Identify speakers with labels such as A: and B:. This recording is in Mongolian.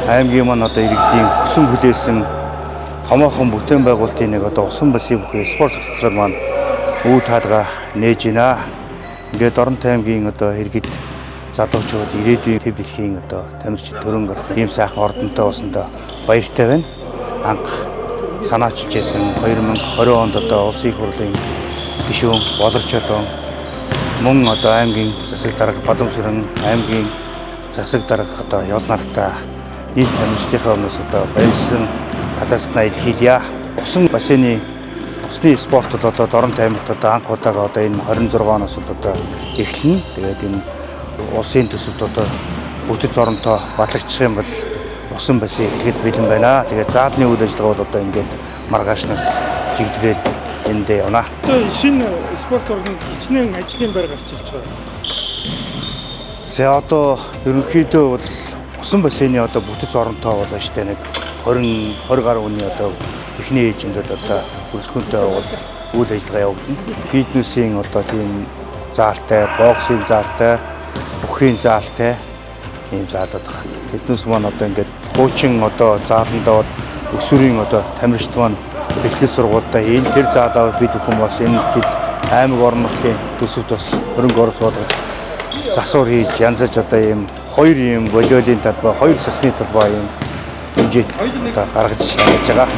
A: аймгийн маань одоо иргэдийн хүсэн хүлээсэн томоохон бүтээн байгуулалтын нэг одоо усан баси бүхий спорт цогцлоор маань үе таалга нээж байна. Ингээд Оронтой аймгийн одоо иргэд залуучууд ирээдүйн төв дэлхийн одоо тамирчид төрөн гарах ийм сайхан ордонтой болсондоо баяртай байна. Анх санаачилж байсан 2020 онд одоо улсын их хурлын гишүүн Болорч одоо мөн одоо аймгийн засаг дарга Бадамсүрэн аймгийн засаг дарга одоо Ёлнартай нийт тамирчдынхаа өмнөөс одоо баярлсан талааснаа илэрхийлье. Усан бассейны усны спорт бол одоо Оронтой аймагт одоо анх удаага одоо энэ 26 оноос одоо эхэлнэ. Тэгээд энэ улсын төсөвт одоо бүтэц оронтой батлагдчих юм бол усан бассейн эхлэхэд бэлэн байна. Тэгээд заалны үйл ажиллагаа бол одоо ингээд маргаашнаас чиглэлээд эндээ явна.
B: Одоо шинэ спорт орны хичнээн ажлын байр гарч ирж байгаа.
A: За одоо ерөнхийдөө бол усан бассейны одоо бүтэц оронтой болоо штэ нэг 20 гаруй хүний одоо эхний ээлжинд одоо бүрэлдэхүүнтэй бол үйл ажиллагаа явагдана. Фитнесийн одоо тийм заалтай, боксing заалтай, бүхий заалтай ийм заалууд байна. Тэднээс маань одоо ингээд хуучин одоо зааландаа бол өсвөрийн одоо тамирчид маань бэлтгэл сургуультай энэ тэр заалаа бид бүхэн бас энэ жил аймаг орон нутгийн төсөвт бас хөрөнгө оруулалт болгож засвар хийж янзаж одоо ийм хоёр ийм волейболын талбай, хоёр саксны талбай ийм хэмжээ одоо гаргаж явж байгаа.